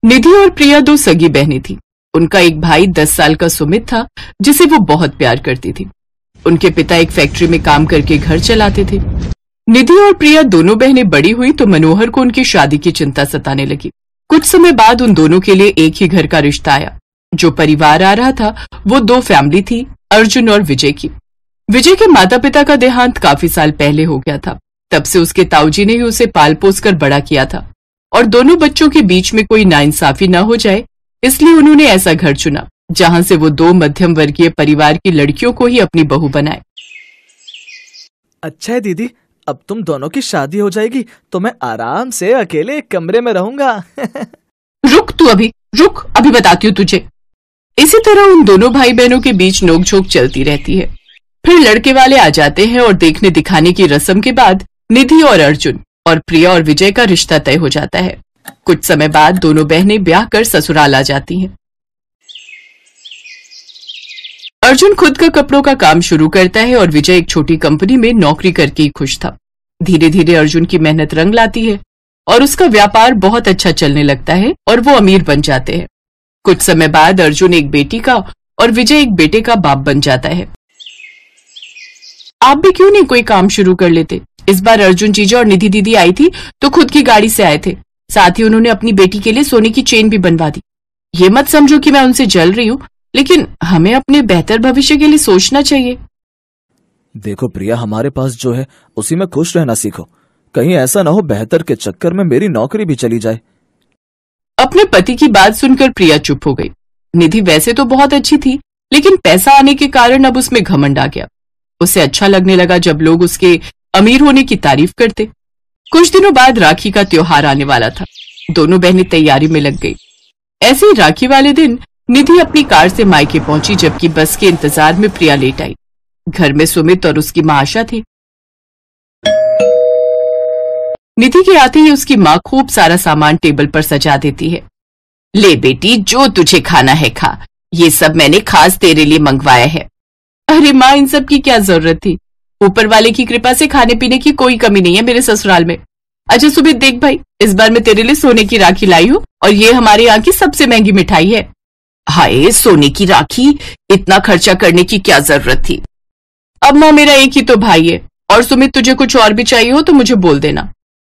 निधि और प्रिया दो सगी बहनें थीं। उनका एक भाई 10 साल का सुमित था, जिसे वो बहुत प्यार करती थी। उनके पिता एक फैक्ट्री में काम करके घर चलाते थे। निधि और प्रिया दोनों बहनें बड़ी हुई तो मनोहर को उनकी शादी की चिंता सताने लगी। कुछ समय बाद उन दोनों के लिए एक ही घर का रिश्ता आया। जो परिवार आ रहा था वो 2 फैमिली थी, अर्जुन और विजय की। विजय के माता पिता का देहांत काफी साल पहले हो गया था। तब से उसके ताऊजी ने ही उसे पाल पोस कर बड़ा किया था और दोनों बच्चों के बीच में कोई नाइंसाफी न हो जाए, इसलिए उन्होंने ऐसा घर चुना जहां से वो 2 मध्यम वर्गीय परिवार की लड़कियों को ही अपनी बहू बनाए। अच्छा है दीदी, अब तुम दोनों की शादी हो जाएगी तो मैं आराम से अकेले एक कमरे में रहूंगा। रुक तू, रुक, अभी बताती हूँ तुझे। इसी तरह उन दोनों भाई बहनों के बीच नोकझोंक चलती रहती है। फिर लड़के वाले आ जाते हैं और देखने दिखाने की रस्म के बाद निधि और अर्जुन और प्रिया और विजय का रिश्ता तय हो जाता है। कुछ समय बाद दोनों बहनें ब्याह कर ससुराल आ जाती हैं। अर्जुन खुद का कपड़ों का काम शुरू करता है और विजय एक छोटी कंपनी में नौकरी करके ही खुश था। धीरे धीरे अर्जुन की मेहनत रंग लाती है और उसका व्यापार बहुत अच्छा चलने लगता है और वो अमीर बन जाते हैं। कुछ समय बाद अर्जुन एक बेटी का और विजय एक बेटे का बाप बन जाता है। आप भी क्यों नहीं कोई काम शुरू कर लेते? इस बार अर्जुन जीजा और निधि दीदी आई थी तो खुद की गाड़ी से आए थे। साथ ही उन्होंने अपनी बेटी के लिए सोने की चेन भी बनवा दी। ये मत समझो कि मैं उनसे जल रही हूँ, लेकिन हमें अपने बेहतर भविष्य के लिए सोचना चाहिए। देखो प्रिया, हमारे पास जो है उसी में खुश रहना सीखो। कहीं ऐसा ना हो बेहतर के चक्कर में मेरी नौकरी भी चली जाए। अपने पति की बात सुनकर प्रिया चुप हो गई। निधि वैसे तो बहुत अच्छी थी, लेकिन पैसा आने के कारण अब उसमें घमंड आ गया। उसे अच्छा लगने लगा जब लोग उसके अमीर होने की तारीफ करते। कुछ दिनों बाद राखी का त्योहार आने वाला था। दोनों बहनें तैयारी में लग गई। ऐसे ही राखी वाले दिन निधि अपनी कार से मायके पहुंची, जबकि बस के इंतजार में प्रिया लेट आई। घर में सुमित और उसकी मां आशा थी। निधि के आते ही उसकी मां खूब सारा सामान टेबल पर सजा देती है। ले बेटी, जो तुझे खाना है खा, ये सब मैंने खास तेरे लिए मंगवाया है। अरे माँ, इन सब की क्या जरूरत थी? ऊपर वाले की कृपा से खाने पीने की कोई कमी नहीं है मेरे ससुराल में। अच्छा सुमित, देख भाई, इस बार मैं तेरे लिए सोने की राखी लाई हूँ और ये हमारे यहाँ की सबसे महंगी मिठाई है। हाय, सोने की राखी, इतना खर्चा करने की क्या जरूरत थी? अब माँ, मेरा एक ही तो भाई है, और सुमित तुझे कुछ और भी चाहिए हो तो मुझे बोल देना।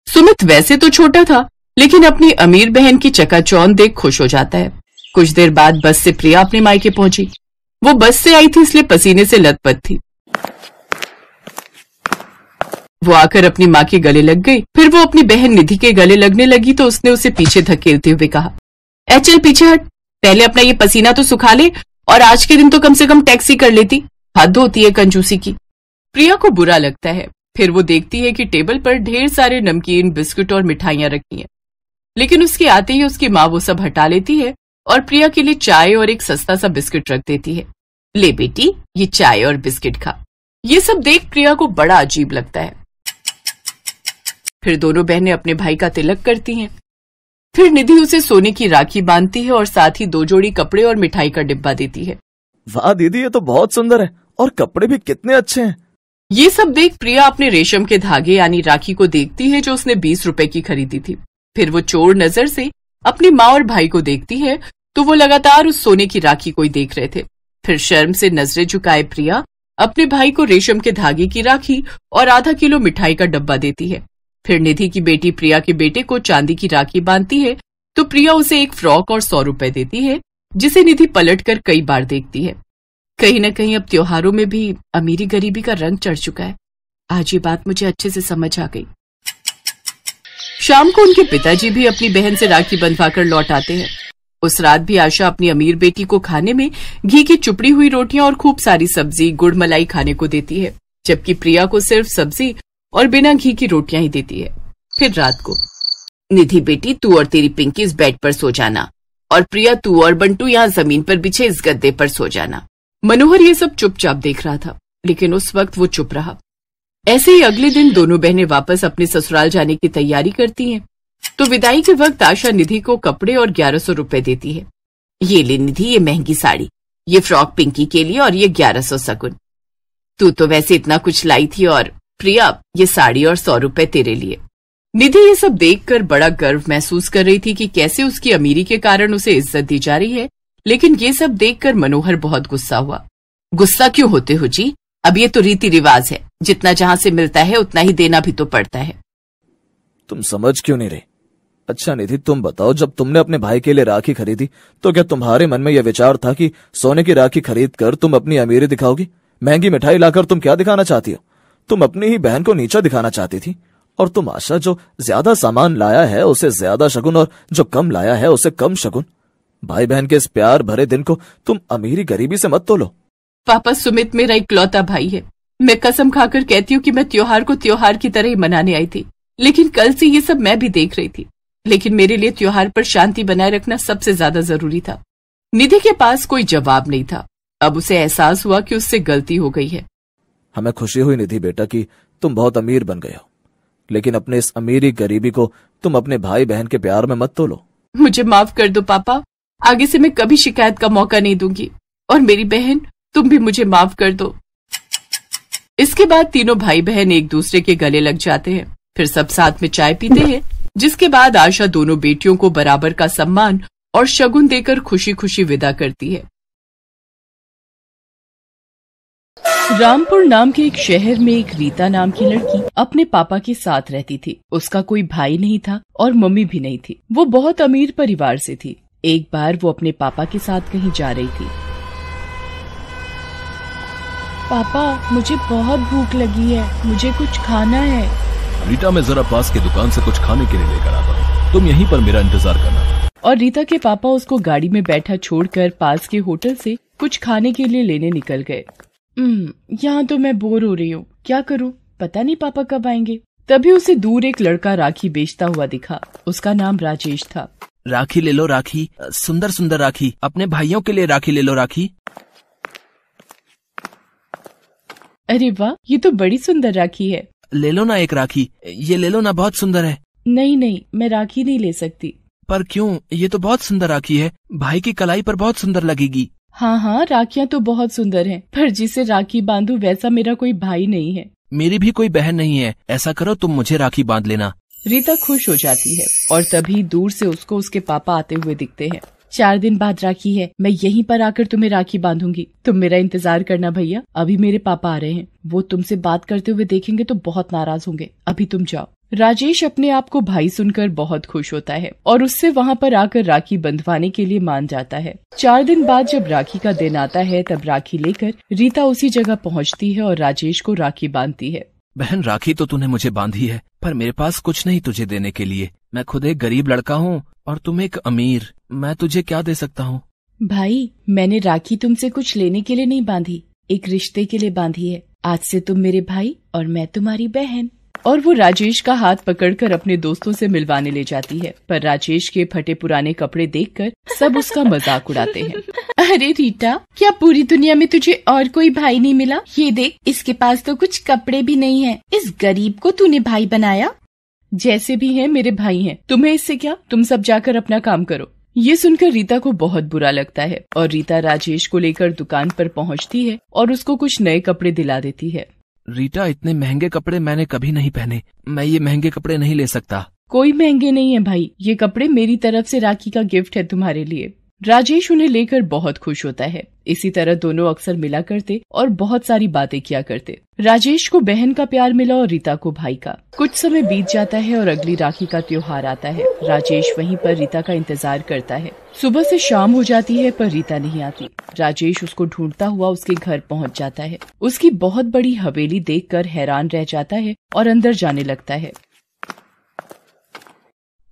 सुमित वैसे तो छोटा था, लेकिन अपनी अमीर बहन की चकाचौंध देख खुश हो जाता है। कुछ देर बाद बस से प्रिया अपने मायके पहुंची। वो बस से आई थी इसलिए पसीने से लथपथ थी। वो आकर अपनी माँ के गले लग गई। फिर वो अपनी बहन निधि के गले लगने लगी तो उसने उसे पीछे धकेलते हुए कहा, ए चल पीछे हट, पहले अपना ये पसीना तो सुखा ले और आज के दिन तो कम से कम टैक्सी कर लेती। हद होती है कंजूसी की। प्रिया को बुरा लगता है। फिर वो देखती है कि टेबल पर ढेर सारे नमकीन, बिस्कुट और मिठाइयां रखी हैं, लेकिन उसके आते ही उसकी माँ वो सब हटा लेती है और प्रिया के लिए चाय और एक सस्ता सा बिस्किट रख देती है। ले बेटी, ये चाय और बिस्किट खा। ये सब देख प्रिया को बड़ा अजीब लगता है। फिर दोनों बहनें अपने भाई का तिलक करती हैं। फिर निधि उसे सोने की राखी बांधती है और साथ ही 2 जोड़ी कपड़े और मिठाई का डिब्बा देती है। वाह दीदी, ये तो बहुत सुंदर है और कपड़े भी कितने अच्छे हैं। ये सब देख प्रिया अपने रेशम के धागे यानी राखी को देखती है जो उसने 20 रुपए की खरीदी थी। फिर वो चोर नजर से अपनी माँ और भाई को देखती है तो वो लगातार उस सोने की राखी को ही देख रहे थे। फिर शर्म से नजरें झुकाए प्रिया अपने भाई को रेशम के धागे की राखी और आधा किलो मिठाई का डब्बा देती है। फिर निधि की बेटी प्रिया के बेटे को चांदी की राखी बांधती है तो प्रिया उसे एक फ्रॉक और 100 रुपए देती है, जिसे निधि पलटकर कई बार देखती है। कहीं न कहीं अब त्योहारों में भी अमीरी गरीबी का रंग चढ़ चुका है। आज ये बात मुझे अच्छे से समझ आ गई। शाम को उनके पिताजी भी अपनी बहन से राखी बंधवाकर लौट आते हैं। उस रात भी आशा अपनी अमीर बेटी को खाने में घी की चुपड़ी हुई रोटियां और खूब सारी सब्जी, गुड़ मलाई खाने को देती है, जबकि प्रिया को सिर्फ सब्जी और बिना घी की रोटियां ही देती है। फिर रात को, निधि बेटी, तू और तेरी पिंकी इस बेड पर सो जाना और प्रिया तू और बंटू यहाँ जमीन पर बिछे इस गद्दे पर सो जाना। मनोहर ये सब चुपचाप देख रहा था, लेकिन उस वक्त वो चुप रहा। ऐसे ही अगले दिन दोनों बहनें वापस अपने ससुराल जाने की तैयारी करती हैं। तो विदाई के वक्त आशा निधि को कपड़े और 1100 रुपए देती है। ये ले निधि, ये महंगी साड़ी, ये फ्रॉक पिंकी के लिए और ये 1100 सगुन। तू तो वैसे इतना कुछ लाई थी, और प्रिया ये साड़ी और 100 रुपए तेरे लिए। निधि ये सब देखकर बड़ा गर्व महसूस कर रही थी कि कैसे उसकी अमीरी के कारण उसे इज्जत दी जा रही है, लेकिन ये सब देखकर मनोहर बहुत गुस्सा हुआ। गुस्सा क्यों होते हो जी? अब ये तो रीति रिवाज है, जितना जहाँ से मिलता है उतना ही देना भी तो पड़ता है। तुम समझ क्यों नहीं रहे? अच्छा निधि, तुम बताओ, जब तुमने अपने भाई के लिए राखी खरीदी तो क्या तुम्हारे मन में यह विचार था कि सोने की राखी खरीद कर तुम अपनी अमीरी दिखाओगी? महंगी मिठाई लाकर तुम क्या दिखाना चाहती हो? तुम अपनी ही बहन को नीचा दिखाना चाहती थी। और तुम आशा, जो ज्यादा सामान लाया है उसे ज्यादा शगुन और जो कम लाया है उसे कम शगुन। भाई बहन के इस प्यार भरे दिन को तुम अमीरी गरीबी से मत तोलो। पापा, सुमित मेरा इकलौता भाई है। मैं कसम खाकर कहती हूँ कि मैं त्योहार को त्योहार की तरह ही मनाने आई थी, लेकिन कल से ये सब मैं भी देख रही थी। लेकिन मेरे लिए त्योहार पर शांति बनाए रखना सबसे ज्यादा जरूरी था। निधि के पास कोई जवाब नहीं था। अब उसे एहसास हुआ कि उससे गलती हो गई है। हमें खुशी हुई निधि बेटा कि तुम बहुत अमीर बन गए हो, लेकिन अपने इस अमीरी गरीबी को तुम अपने भाई बहन के प्यार में मत तोलो। मुझे माफ कर दो पापा, आगे से मैं कभी शिकायत का मौका नहीं दूंगी। और मेरी बहन, तुम भी मुझे माफ कर दो। इसके बाद तीनों भाई बहन एक दूसरे के गले लग जाते हैं। फिर सब साथ में चाय पीते हैं, जिसके बाद आशा दोनों बेटियों को बराबर का सम्मान और शगुन देकर खुशी खुशी विदा करती है। रामपुर नाम के एक शहर में एक रीता नाम की लड़की अपने पापा के साथ रहती थी। उसका कोई भाई नहीं था और मम्मी भी नहीं थी। वो बहुत अमीर परिवार से थी। एक बार वो अपने पापा के साथ कहीं जा रही थी। पापा, मुझे बहुत भूख लगी है, मुझे कुछ खाना है। रीटा, मैं जरा पास की दुकान से कुछ खाने के लिए लेकर आता हूँ, तुम यहीं पर मेरा इंतजार करना। और रीता के पापा उसको गाड़ी में बैठा छोड़कर पास के होटल से कुछ खाने के लिए लेने निकल गए। यहाँ तो मैं बोर हो रही हूँ, क्या करूँ, पता नहीं पापा कब आएंगे। तभी उसे दूर एक लड़का राखी बेचता हुआ दिखा। उसका नाम राजेश था। राखी ले लो राखी, सुंदर सुंदर राखी, अपने भाइयों के लिए राखी ले लो राखी। अरे वाह, ये तो बड़ी सुंदर राखी है। ले लो ना एक राखी, ये ले लो ना, बहुत सुंदर है। नहीं, मैं राखी नहीं ले सकती। पर क्यों? ये तो बहुत सुंदर राखी है, भाई की कलाई पर बहुत सुंदर लगेगी। हाँ, राखियाँ तो बहुत सुंदर हैं, पर जिसे राखी बांधू वैसा मेरा कोई भाई नहीं है। मेरी भी कोई बहन नहीं है, ऐसा करो तुम मुझे राखी बांध लेना। रीता खुश हो जाती है और तभी दूर से उसको उसके पापा आते हुए दिखते हैं। 4 दिन बाद राखी है, मैं यहीं पर आकर तुम्हें राखी बांधूंगी, तुम मेरा इंतजार करना भैया। अभी मेरे पापा आ रहे हैं, वो तुमसे बात करते हुए देखेंगे तो बहुत नाराज होंगे, अभी तुम जाओ। राजेश अपने आप को भाई सुनकर बहुत खुश होता है और उससे वहाँ पर आकर राखी बंधवाने के लिए मान जाता है। 4 दिन बाद जब राखी का दिन आता है तब राखी लेकर रीता उसी जगह पहुँचती है और राजेश को राखी बांधती है। बहन, राखी तो तूने मुझे बांधी है, पर मेरे पास कुछ नहीं तुझे देने के लिए। मैं खुद एक गरीब लड़का हूँ और तुम एक अमीर, मैं तुझे क्या दे सकता हूँ? भाई, मैंने राखी तुमसे कुछ लेने के लिए नहीं बांधी, एक रिश्ते के लिए बांधी है। आज से तुम मेरे भाई और मैं तुम्हारी बहन। और वो राजेश का हाथ पकड़कर अपने दोस्तों से मिलवाने ले जाती है, पर राजेश के फटे पुराने कपड़े देखकर सब उसका मजाक उड़ाते हैं। अरे रीटा, क्या पूरी दुनिया में तुझे और कोई भाई नहीं मिला? ये देख, इसके पास तो कुछ कपड़े भी नहीं है, इस गरीब को तूने भाई बनाया। जैसे भी हैं मेरे भाई हैं, तुम्हें इससे क्या, तुम सब जाकर अपना काम करो। ये सुनकर रीता को बहुत बुरा लगता है और रीता राजेश को लेकर दुकान पर पहुँचती है और उसको कुछ नए कपड़े दिला देती है। रीटा, इतने महंगे कपड़े मैंने कभी नहीं पहने, मैं ये महंगे कपड़े नहीं ले सकता। कोई महंगे नहीं है भाई, ये कपड़े मेरी तरफ से राखी का गिफ्ट है तुम्हारे लिए। राजेश उन्हें लेकर बहुत खुश होता है। इसी तरह दोनों अक्सर मिला करते और बहुत सारी बातें किया करते। राजेश को बहन का प्यार मिला और रीता को भाई का। कुछ समय बीत जाता है और अगली राखी का त्योहार आता है। राजेश वहीं पर रीता का इंतजार करता है। सुबह से शाम हो जाती है पर रीता नहीं आती। राजेश उसको ढूंढता हुआ उसके घर पहुंच जाता है। उसकी बहुत बड़ी हवेली देखकर हैरान रह जाता है और अंदर जाने लगता है।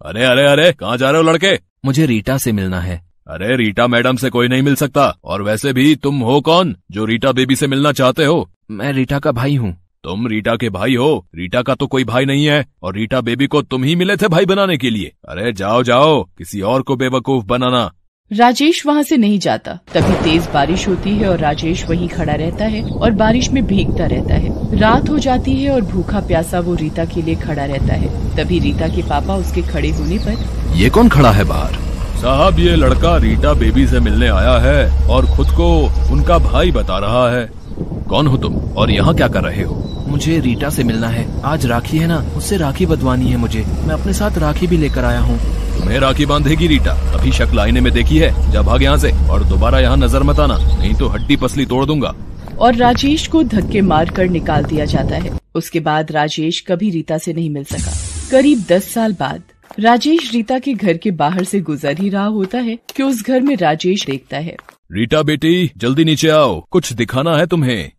अरे अरे अरे, कहाँ जा रहे हो लड़के? मुझे रीटा से मिलना है। अरे रीटा मैडम से कोई नहीं मिल सकता, और वैसे भी तुम हो कौन जो रीटा बेबी से मिलना चाहते हो? मैं रीटा का भाई हूँ। तुम रीटा के भाई हो? रीटा का तो कोई भाई नहीं है, और रीटा बेबी को तुम ही मिले थे भाई बनाने के लिए। अरे जाओ जाओ, किसी और को बेवकूफ बनाना। राजेश वहाँ से नहीं जाता। तभी तेज बारिश होती है और राजेश वहीं खड़ा रहता है और बारिश में भीगता रहता है। रात हो जाती है और भूखा प्यासा वो रीता के लिए खड़ा रहता है। तभी रीता के पापा उसके खड़े होने पर, ये कौन खड़ा है बाहर? साहब, ये लड़का रीटा बेबी से मिलने आया है और खुद को उनका भाई बता रहा है। कौन हो तुम और यहाँ क्या कर रहे हो? मुझे रीटा से मिलना है। आज राखी है ना, उससे राखी बंधवानी है मुझे। मैं अपने साथ राखी भी लेकर आया हूँ। तुम्हें राखी बांधेगी रीटा? अभी शक्ल आईने में देखी है? जा भाग यहाँ से और दोबारा यहाँ नजर मत आना, नहीं तो हड्डी पसली तोड़ दूंगा। और राजेश को धक्के मारकर निकाल दिया जाता है। उसके बाद राजेश कभी रीता से नहीं मिल सका। करीब 10 साल बाद राजेश रीता के घर के बाहर से गुजर ही रहा होता है कि उस घर में राजेश देखता है। रीटा बेटी, जल्दी नीचे आओ, कुछ दिखाना है तुम्हें।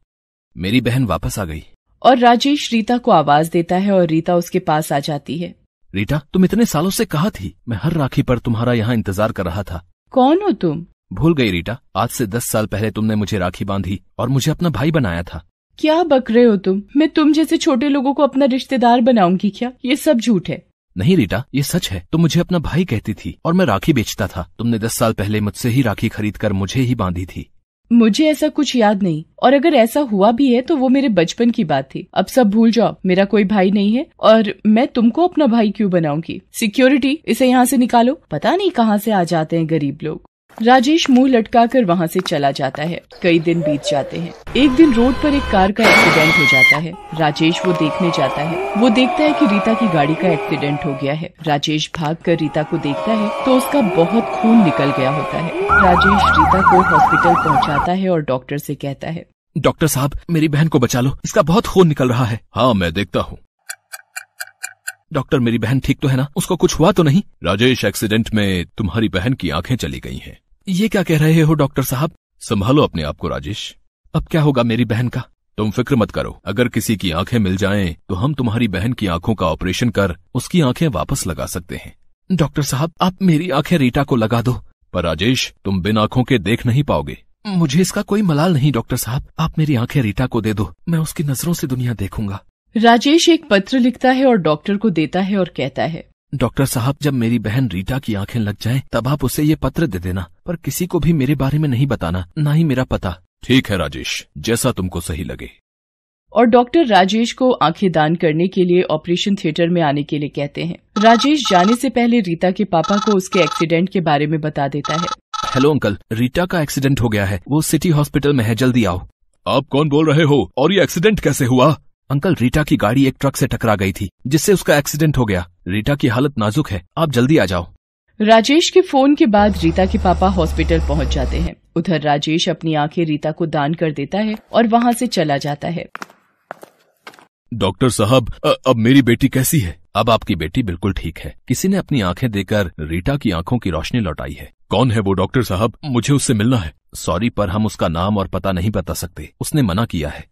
मेरी बहन वापस आ गई। और राजेश रीता को आवाज देता है और रीता उसके पास आ जाती है। रीटा, तुम इतने सालों से कहाँ थी? मैं हर राखी पर तुम्हारा यहाँ इंतजार कर रहा था। कौन हो तुम? भूल गई रीटा? आज से 10 साल पहले तुमने मुझे राखी बांधी और मुझे अपना भाई बनाया था। क्या बक रहे हो तुम? मैं तुम जैसे छोटे लोगों को अपना रिश्तेदार बनाऊंगी क्या? ये सब झूठ है। नहीं रीटा, ये सच है। तुम मुझे अपना भाई कहती थी और मैं राखी बेचता था। तुमने 10 साल पहले मुझसे ही राखी खरीद कर मुझे ही बांधी थी। मुझे ऐसा कुछ याद नहीं, और अगर ऐसा हुआ भी है तो वो मेरे बचपन की बात थी। अब सब भूल जाओ। मेरा कोई भाई नहीं है और मैं तुमको अपना भाई क्यों बनाऊंगी? सिक्योरिटी, इसे यहाँ से निकालो। पता नहीं कहाँ से आ जाते हैं गरीब लोग। राजेश मुंह लटकाकर वहाँ से चला जाता है। कई दिन बीत जाते हैं। एक दिन रोड पर एक कार का एक्सीडेंट हो जाता है। राजेश वो देखने जाता है। वो देखता है कि रीता की गाड़ी का एक्सीडेंट हो गया है। राजेश भागकर रीता को देखता है तो उसका बहुत खून निकल गया होता है। राजेश रीता को हॉस्पिटल पहुँचाता है और डॉक्टर से कहता है, डॉक्टर साहब, मेरी बहन को बचा लो, इसका बहुत खून निकल रहा है। हाँ, मैं देखता हूँ। डॉक्टर, मेरी बहन ठीक तो है ना? उसको कुछ हुआ तो नहीं? राजेश, एक्सीडेंट में तुम्हारी बहन की आंखें चली गई हैं। ये क्या कह रहे हो डॉक्टर साहब? संभालो अपने आप को राजेश। अब क्या होगा मेरी बहन का? तुम फिक्र मत करो। अगर किसी की आंखें मिल जाएं, तो हम तुम्हारी बहन की आंखों का ऑपरेशन कर उसकी आंखें वापस लगा सकते हैं। डॉक्टर साहब, आप मेरी आंखें रीटा को लगा दो। पर राजेश, तुम बिन आंखों के देख नहीं पाओगे। मुझे इसका कोई मलाल नहीं डॉक्टर साहब। आप मेरी आंखें रीटा को दे दो, मैं उसकी नजरों से दुनिया देखूंगा। राजेश एक पत्र लिखता है और डॉक्टर को देता है और कहता है, डॉक्टर साहब, जब मेरी बहन रीटा की आंखें लग जाएं, तब आप उसे ये पत्र दे देना, पर किसी को भी मेरे बारे में नहीं बताना, ना ही मेरा पता। ठीक है राजेश, जैसा तुमको सही लगे। और डॉक्टर राजेश को आंखें दान करने के लिए ऑपरेशन थिएटर में आने के लिए कहते हैं। राजेश जाने से पहले रीता के पापा को उसके एक्सीडेंट के बारे में बता देता है। हेलो अंकल, रीटा का एक्सीडेंट हो गया है, वो सिटी हॉस्पिटल में है, जल्दी आओ। आप कौन बोल रहे हो और ये एक्सीडेंट कैसे हुआ? अंकल, रीटा की गाड़ी एक ट्रक से टकरा गई थी, जिससे उसका एक्सीडेंट हो गया। रीटा की हालत नाजुक है, आप जल्दी आ जाओ। राजेश के फोन के बाद रीता के पापा हॉस्पिटल पहुंच जाते हैं। उधर राजेश अपनी आंखें रीता को दान कर देता है और वहां से चला जाता है। डॉक्टर साहब, अब मेरी बेटी कैसी है? अब आपकी बेटी बिल्कुल ठीक है। किसी ने अपनी आंखें देकर रीटा की आंखों की रोशनी लौटाई है। कौन है वो डॉक्टर साहब? मुझे उससे मिलना है। सॉरी, पर हम उसका नाम और पता नहीं बता सकते, उसने मना किया है।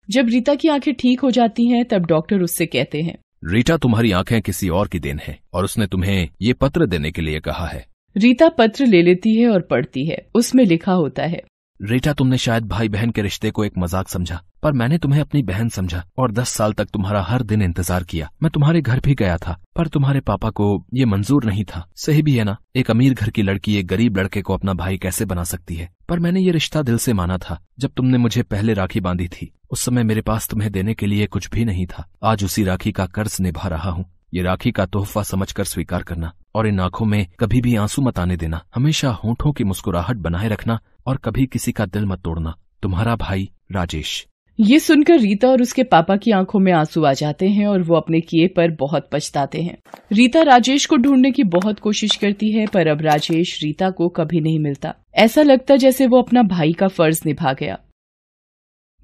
जब रीता की आंखें ठीक हो जाती हैं, तब डॉक्टर उससे कहते हैं, रीटा, तुम्हारी आंखें किसी और की देन है और उसने तुम्हें ये पत्र देने के लिए कहा है। रीता पत्र ले लेती है और पढ़ती है। उसमें लिखा होता है, रीटा, तुमने शायद भाई बहन के रिश्ते को एक मजाक समझा, पर मैंने तुम्हें अपनी बहन समझा और 10 साल तक तुम्हारा हर दिन इंतजार किया। मैं तुम्हारे घर भी गया था, पर तुम्हारे पापा को ये मंजूर नहीं था। सही भी है ना, एक अमीर घर की लड़की एक गरीब लड़के को अपना भाई कैसे बना सकती है? पर मैंने ये रिश्ता दिल से माना था। जब तुमने मुझे पहले राखी बांधी थी, उस समय मेरे पास तुम्हें देने के लिए कुछ भी नहीं था। आज उसी राखी का कर्ज निभा रहा हूँ। ये राखी का तोहफा समझकर स्वीकार करना और इन आंखों में कभी भी आंसू मत आने देना। हमेशा होठों की मुस्कुराहट बनाए रखना और कभी किसी का दिल मत तोड़ना। तुम्हारा भाई राजेश। ये सुनकर रीता और उसके पापा की आंखों में आंसू आ जाते हैं और वो अपने किए पर बहुत पछताते हैं। रीता राजेश को ढूंढने की बहुत कोशिश करती है, पर अब राजेश रीता को कभी नहीं मिलता। ऐसा लगता जैसे वो अपना भाई का फर्ज निभा गया।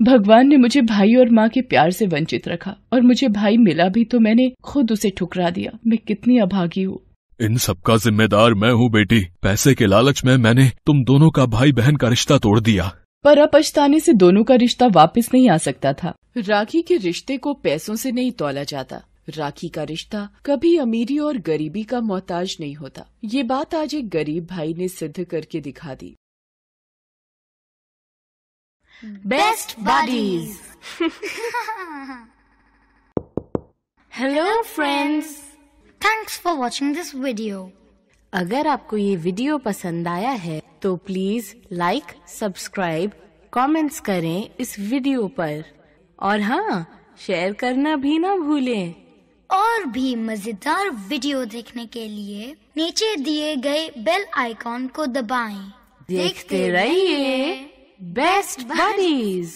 भगवान ने मुझे भाई और माँ के प्यार से वंचित रखा, और मुझे भाई मिला भी तो मैंने खुद उसे ठुकरा दिया। मैं कितनी अभागी हूँ। इन सबका जिम्मेदार मैं हूँ बेटी। पैसे के लालच में मैंने तुम दोनों का भाई बहन का रिश्ता तोड़ दिया। पर अब पछताने से दोनों का रिश्ता वापस नहीं आ सकता था। राखी के रिश्ते को पैसों से नहीं तौला जाता। राखी का रिश्ता कभी अमीरी और गरीबी का मोहताज नहीं होता। ये बात आज एक गरीब भाई ने सिद्ध करके दिखा दी। Best buddies. Hello friends. Thanks for watching this video. अगर आपको ये वीडियो पसंद आया है तो प्लीज लाइक, सब्सक्राइब, कमेंट्स करें इस वीडियो पर, और हाँ, शेयर करना भी ना भूलें। और भी मजेदार वीडियो देखने के लिए नीचे दिए गए बेल आइकॉन को दबाएं। देखते रहिए बेस्ट बडीज।